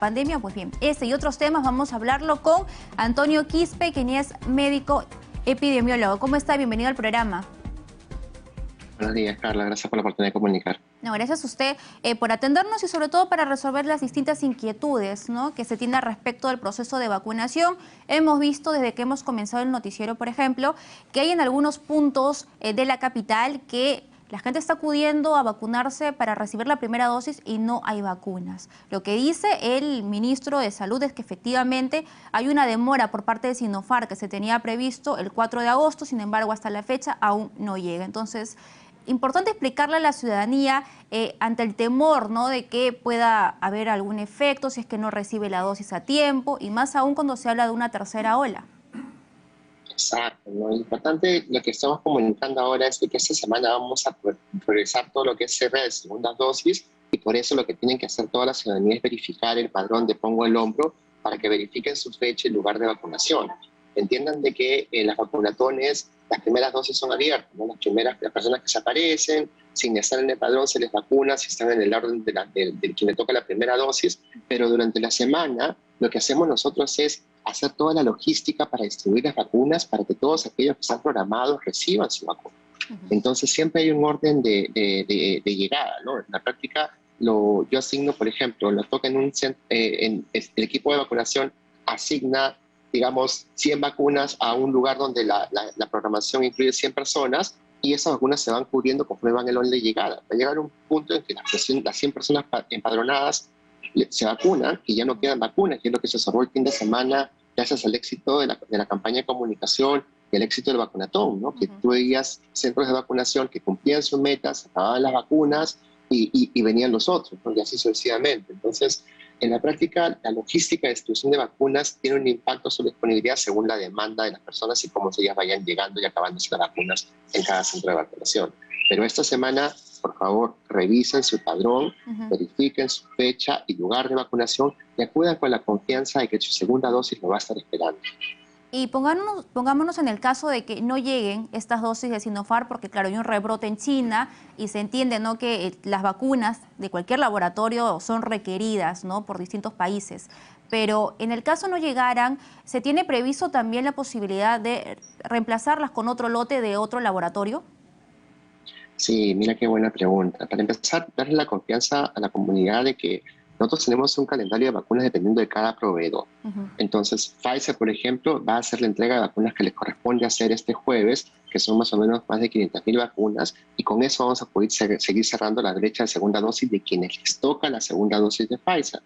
Pandemia. Pues bien, este y otros temas vamos a hablarlo con Antonio Quispe, quien es médico epidemiólogo. ¿Cómo está? Bienvenido al programa. Buenos días, Carla. Gracias por la oportunidad de comunicar. No, gracias a usted por atendernos y sobre todo para resolver las distintas inquietudes, ¿no?, que se tienen respecto del proceso de vacunación. Hemos visto desde que hemos comenzado el noticiero, por ejemplo, que hay en algunos puntos de la capital que la gente está acudiendo a vacunarse para recibir la primera dosis y no hay vacunas. Lo que dice el ministro de Salud es que efectivamente hay una demora por parte de Sinopharm que se tenía previsto el 4 de agosto, sin embargo hasta la fecha aún no llega. Entonces, importante explicarle a la ciudadanía ante el temor, ¿no?, de que pueda haber algún efecto si es que no recibe la dosis a tiempo y más aún cuando se habla de una tercera ola. Exacto, ¿no? Lo importante, lo que estamos comunicando ahora es de que esta semana vamos a priorizar todo lo que es cierre de segundas dosis y por eso lo que tienen que hacer toda la ciudadanía es verificar el padrón de Pongo el Hombro para que verifiquen su fecha y lugar de vacunación. Entiendan de que en las vacunatones las primeras dosis son abiertas, ¿no? Las personas que se aparecen, sin estar en el padrón se les vacuna, si están en el orden de quien le toca la primera dosis, pero durante la semana lo que hacemos nosotros es hacer toda la logística para distribuir las vacunas para que todos aquellos que están programados reciban su vacuna. Entonces siempre hay un orden de llegada, ¿no? En la práctica yo asigno, por ejemplo, lo toca el equipo de vacunación asigna, digamos, 100 vacunas a un lugar donde la programación incluye 100 personas y esas vacunas se van cubriendo conforme van el orden de llegada. Va a llegar un punto en que las 100 personas empadronadas se vacunan, que ya no quedan vacunas, que es lo que se observó el fin de semana gracias al éxito de la campaña de comunicación y el éxito del vacunatón, ¿no? Que tú veías centros de vacunación que cumplían sus metas, acababan las vacunas y venían los otros, ¿no? Y así sucesivamente. Entonces, en la práctica, la logística de distribución de vacunas tiene un impacto sobre disponibilidad según la demanda de las personas y cómo ellas vayan llegando y acabándose las vacunas en cada centro de vacunación. Pero esta semana, por favor, revisen su padrón, verifiquen su fecha y lugar de vacunación y acudan con la confianza de que su segunda dosis lo va a estar esperando. Y pongámonos en el caso de que no lleguen estas dosis de Sinopharm, porque claro, hay un rebrote en China y se entiende, ¿no?, que las vacunas de cualquier laboratorio son requeridas, ¿no?, por distintos países. Pero en el caso no llegaran, ¿se tiene previsto también la posibilidad de reemplazarlas con otro lote de otro laboratorio? Sí, mira qué buena pregunta. Para empezar, darle la confianza a la comunidad de que nosotros tenemos un calendario de vacunas dependiendo de cada proveedor. Entonces, Pfizer, por ejemplo, va a hacer la entrega de vacunas que les corresponde hacer este jueves, que son más o menos más de 500.000 vacunas, y con eso vamos a poder seguir cerrando la brecha de segunda dosis de quienes les toca la segunda dosis de Pfizer.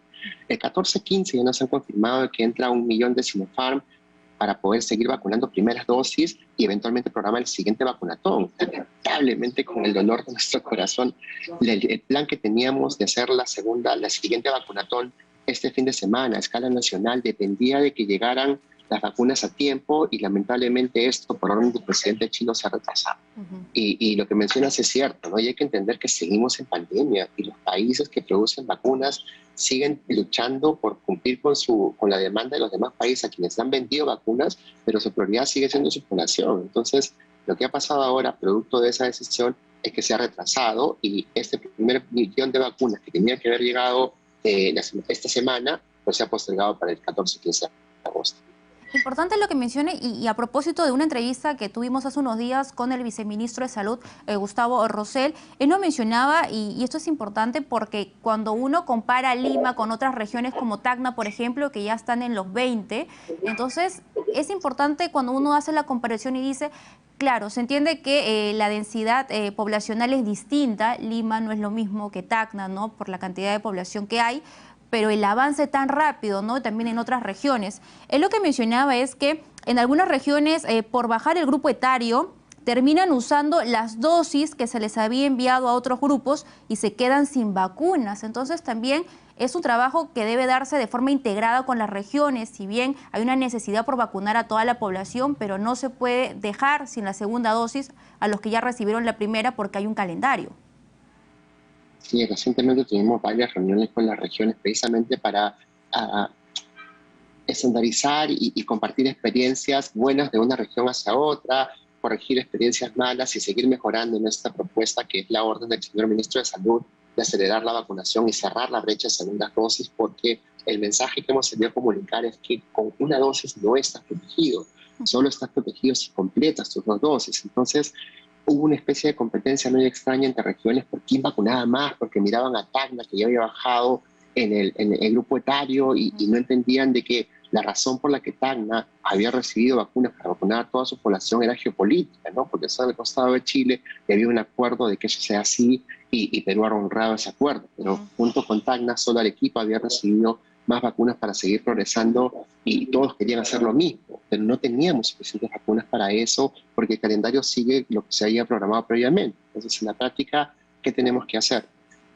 El 14-15 ya nos han confirmado que entra 1 millón de Sinopharm para poder seguir vacunando primeras dosis y eventualmente programar el siguiente vacunatón. Lamentablemente, con el dolor de nuestro corazón, el plan que teníamos de hacer la siguiente vacunatón este fin de semana a escala nacional dependía de que llegaran las vacunas a tiempo y lamentablemente esto por orden del presidente chino se ha retrasado. Y lo que mencionas es cierto, ¿no? Y hay que entender que seguimos en pandemia y los países que producen vacunas siguen luchando por cumplir con la demanda de los demás países a quienes han vendido vacunas, pero su prioridad sigue siendo su población. Entonces, lo que ha pasado ahora, producto de esa decisión, es que se ha retrasado y este primer millón de vacunas que tenía que haber llegado esta semana, pues se ha postergado para el 14-15 de agosto. Importante lo que mencione y a propósito de una entrevista que tuvimos hace unos días con el viceministro de Salud, Gustavo Rosell, él nos mencionaba, y esto es importante porque cuando uno compara Lima con otras regiones como Tacna, por ejemplo, que ya están en los 20, entonces es importante cuando uno hace la comparación y dice, claro, se entiende que la densidad poblacional es distinta, Lima no es lo mismo que Tacna, ¿no?, por la cantidad de población que hay, pero el avance tan rápido, ¿no?, también en otras regiones. Él lo que mencionaba es que en algunas regiones, por bajar el grupo etario, terminan usando las dosis que se les había enviado a otros grupos y se quedan sin vacunas. Entonces también es un trabajo que debe darse de forma integrada con las regiones, si bien hay una necesidad por vacunar a toda la población, pero no se puede dejar sin la segunda dosis a los que ya recibieron la primera porque hay un calendario. Sí, recientemente tuvimos varias reuniones con las regiones precisamente para estandarizar y compartir experiencias buenas de una región hacia otra, corregir experiencias malas y seguir mejorando en esta propuesta que es la orden del señor ministro de Salud de acelerar la vacunación y cerrar la brecha de segundas dosis, porque el mensaje que hemos querido comunicar es que con una dosis no estás protegido, solo estás protegido si completas tus 2 dosis. Entonces, hubo una especie de competencia muy extraña entre regiones por quién vacunaba más, porque miraban a Tacna, que ya había bajado en el grupo etario, y no entendían de que la razón por la que Tacna había recibido vacunas para vacunar a toda su población era geopolítica, ¿no? Porque eso al costado de Chile y había un acuerdo de que eso sea así, y Perú ha honrado ese acuerdo. Pero junto con Tacna, solo Arequipa había recibido más vacunas para seguir progresando, y todos querían hacer lo mismo, pero no teníamos suficientes vacunas para eso porque el calendario sigue lo que se había programado previamente. Entonces, en la práctica, ¿qué tenemos que hacer?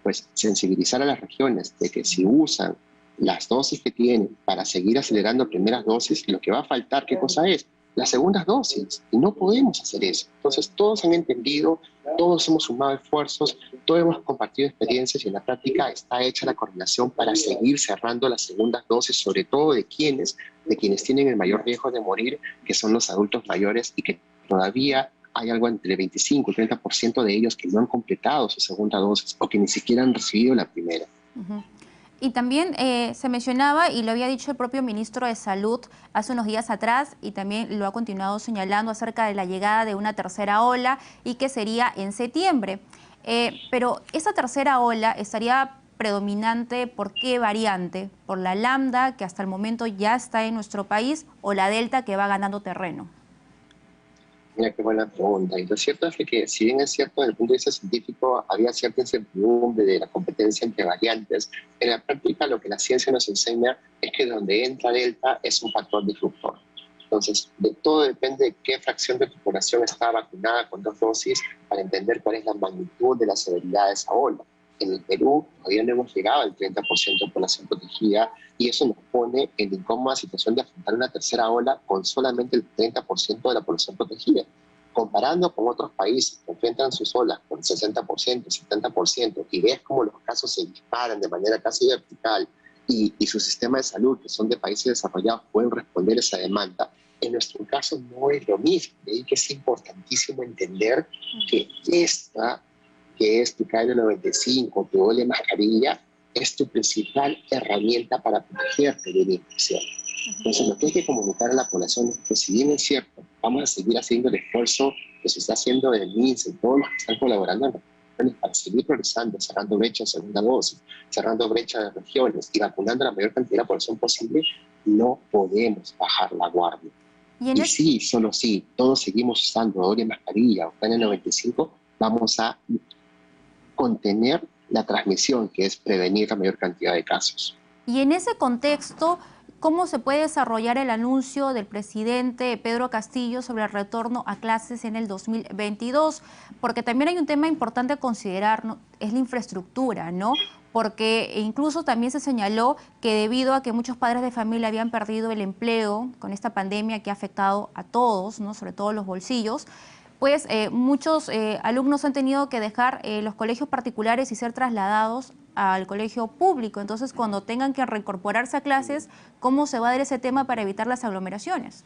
Pues sensibilizar a las regiones de que si usan las dosis que tienen para seguir acelerando primeras dosis, lo que va a faltar, ¿qué cosa es? Las segundas dosis, y no podemos hacer eso. Entonces, todos han entendido, todos hemos sumado esfuerzos, todos hemos compartido experiencias, y en la práctica está hecha la coordinación para seguir cerrando las segundas dosis, sobre todo de quienes tienen el mayor riesgo de morir, que son los adultos mayores, y que todavía hay algo entre 25 y 30% de ellos que no han completado su segunda dosis o que ni siquiera han recibido la primera. Y también se mencionaba, y lo había dicho el propio ministro de Salud hace unos días atrás, y también lo ha continuado señalando acerca de la llegada de una tercera ola y que sería en septiembre. Pero esa tercera ola estaría predominante ¿por qué variante? ¿Por la lambda, que hasta el momento ya está en nuestro país, o la delta, que va ganando terreno? Mira, qué buena pregunta. Y lo cierto es que, si bien es cierto, desde el punto de vista científico, había cierta incertidumbre de la competencia entre variantes, en la práctica lo que la ciencia nos enseña es que donde entra Delta es un factor disruptor. Entonces, de todo depende de qué fracción de tu población está vacunada con 2 dosis para entender cuál es la magnitud de la severidad de esa ola. En el Perú todavía no hemos llegado al 30% de población protegida, y eso nos pone en incómoda situación de afrontar una tercera ola con solamente el 30% de la población protegida. Comparando con otros países que enfrentan sus olas con 60%, 70%, y ves cómo los casos se disparan de manera casi vertical, y su sistema de salud, que son de países desarrollados, pueden responder a esa demanda. En nuestro caso no es lo mismo, y que es importantísimo entender que esta, que es tu KN95, tu doble mascarilla, es tu principal herramienta para protegerte de la infección. Entonces, lo que hay que comunicar a la población es que, si bien es cierto, vamos a seguir haciendo el esfuerzo que se está haciendo en el MINSA y todos los que están colaborando en regiones para seguir progresando, cerrando brechas de segunda dosis, cerrando brechas de regiones y vacunando a la mayor cantidad de población posible, no podemos bajar la guardia. Y sí, solo sí, todos seguimos usando doble mascarilla o KN95, vamos a contener la transmisión, que es prevenir la mayor cantidad de casos. Y en ese contexto, ¿cómo se puede desarrollar el anuncio del presidente Pedro Castillo sobre el retorno a clases en el 2022? Porque también hay un tema importante a considerar, ¿no? Es la infraestructura, ¿no? Porque incluso también se señaló que debido a que muchos padres de familia habían perdido el empleo con esta pandemia que ha afectado a todos, ¿no? Sobre todo los bolsillos, pues muchos alumnos han tenido que dejar los colegios particulares y ser trasladados al colegio público. Entonces, cuando tengan que reincorporarse a clases, ¿cómo se va a dar ese tema para evitar las aglomeraciones?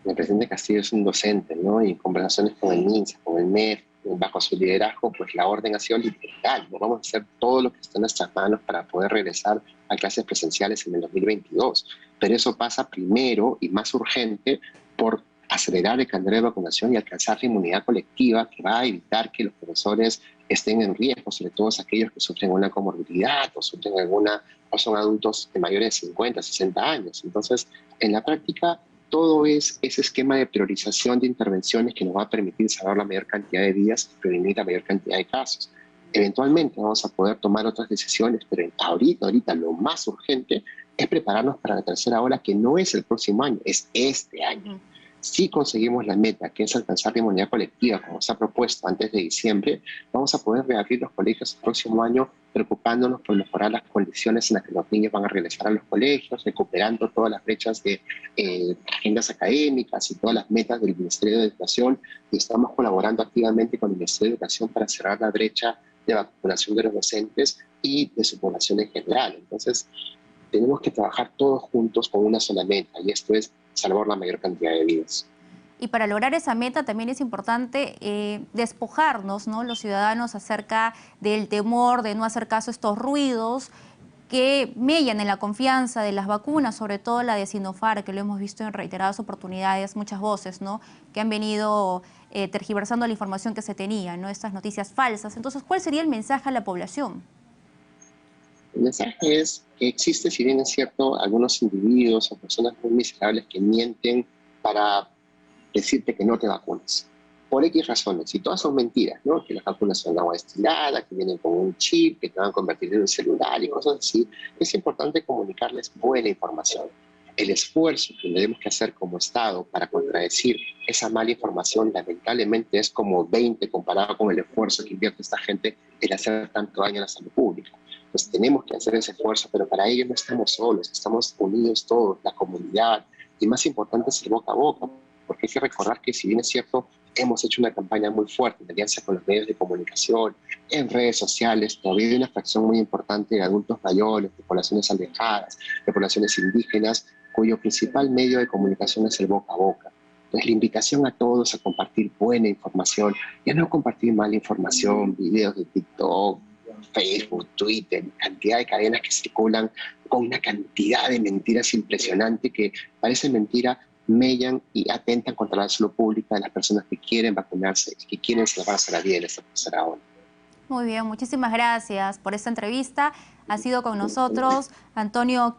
El presidente Castillo es un docente, ¿no? Y en conversaciones con el MINSA, con el MEF, bajo su liderazgo, pues la orden ha sido literal, ¿no? Vamos a hacer todo lo que está en nuestras manos para poder regresar a clases presenciales en el 2022. Pero eso pasa primero y más urgente por acelerar el calendario de vacunación y alcanzar la inmunidad colectiva, que va a evitar que los profesores estén en riesgo, sobre todo aquellos que sufren una comorbilidad o sufren alguna, o son adultos de mayores de 50, 60 años. Entonces, en la práctica, todo es ese esquema de priorización de intervenciones que nos va a permitir salvar la mayor cantidad de vidas y prevenir la mayor cantidad de casos. Eventualmente vamos a poder tomar otras decisiones, pero ahorita lo más urgente es prepararnos para la tercera ola, que no es el próximo año, es este año. Si conseguimos la meta, que es alcanzar la inmunidad colectiva, como se ha propuesto antes de diciembre, vamos a poder reabrir los colegios el próximo año, preocupándonos por mejorar las condiciones en las que los niños van a regresar a los colegios, recuperando todas las brechas de agendas académicas y todas las metas del Ministerio de Educación, y estamos colaborando activamente con el Ministerio de Educación para cerrar la brecha de vacunación de los docentes y de su población en general. Entonces, tenemos que trabajar todos juntos con una sola meta, y esto es salvar la mayor cantidad de vidas. Y para lograr esa meta también es importante despojarnos, ¿no? Los ciudadanos, acerca del temor de no hacer caso a estos ruidos, que mellan en la confianza de las vacunas, sobre todo la de Sinopharm, que lo hemos visto en reiteradas oportunidades, muchas voces, ¿no?, que han venido tergiversando la información que se tenía, ¿no?, estas noticias falsas. Entonces, ¿cuál sería el mensaje a la población? El mensaje es que existe, si bien es cierto, algunos individuos o personas muy miserables que mienten para decirte que no te vacunes. Por X razones, y todas son mentiras, ¿no? Que las vacunas son agua destilada, que vienen con un chip, que te van a convertir en un celular y cosas así. Es importante comunicarles buena información. El esfuerzo que tenemos que hacer como Estado para contradecir esa mala información, lamentablemente, es como 20 comparado con el esfuerzo que invierte esta gente en hacer tanto daño a la salud pública. Pues tenemos que hacer ese esfuerzo, pero para ello no estamos solos, estamos unidos todos, la comunidad, y más importante es el boca a boca, porque hay que recordar que, si bien es cierto, hemos hecho una campaña muy fuerte en alianza con los medios de comunicación, en redes sociales. Todavía hay una fracción muy importante de adultos mayores, de poblaciones alejadas, de poblaciones indígenas, cuyo principal medio de comunicación es el boca a boca. Entonces, la invitación a todos a compartir buena información, y a no compartir mala información, videos de TikTok, Facebook, Twitter, cantidad de cadenas que circulan con una cantidad de mentiras impresionante que parece mentira, mellan y atentan contra la salud pública de las personas que quieren vacunarse, que quieren salvarse la vida en esta tercera ola. Muy bien, muchísimas gracias por esta entrevista. Ha sido con nosotros Antonio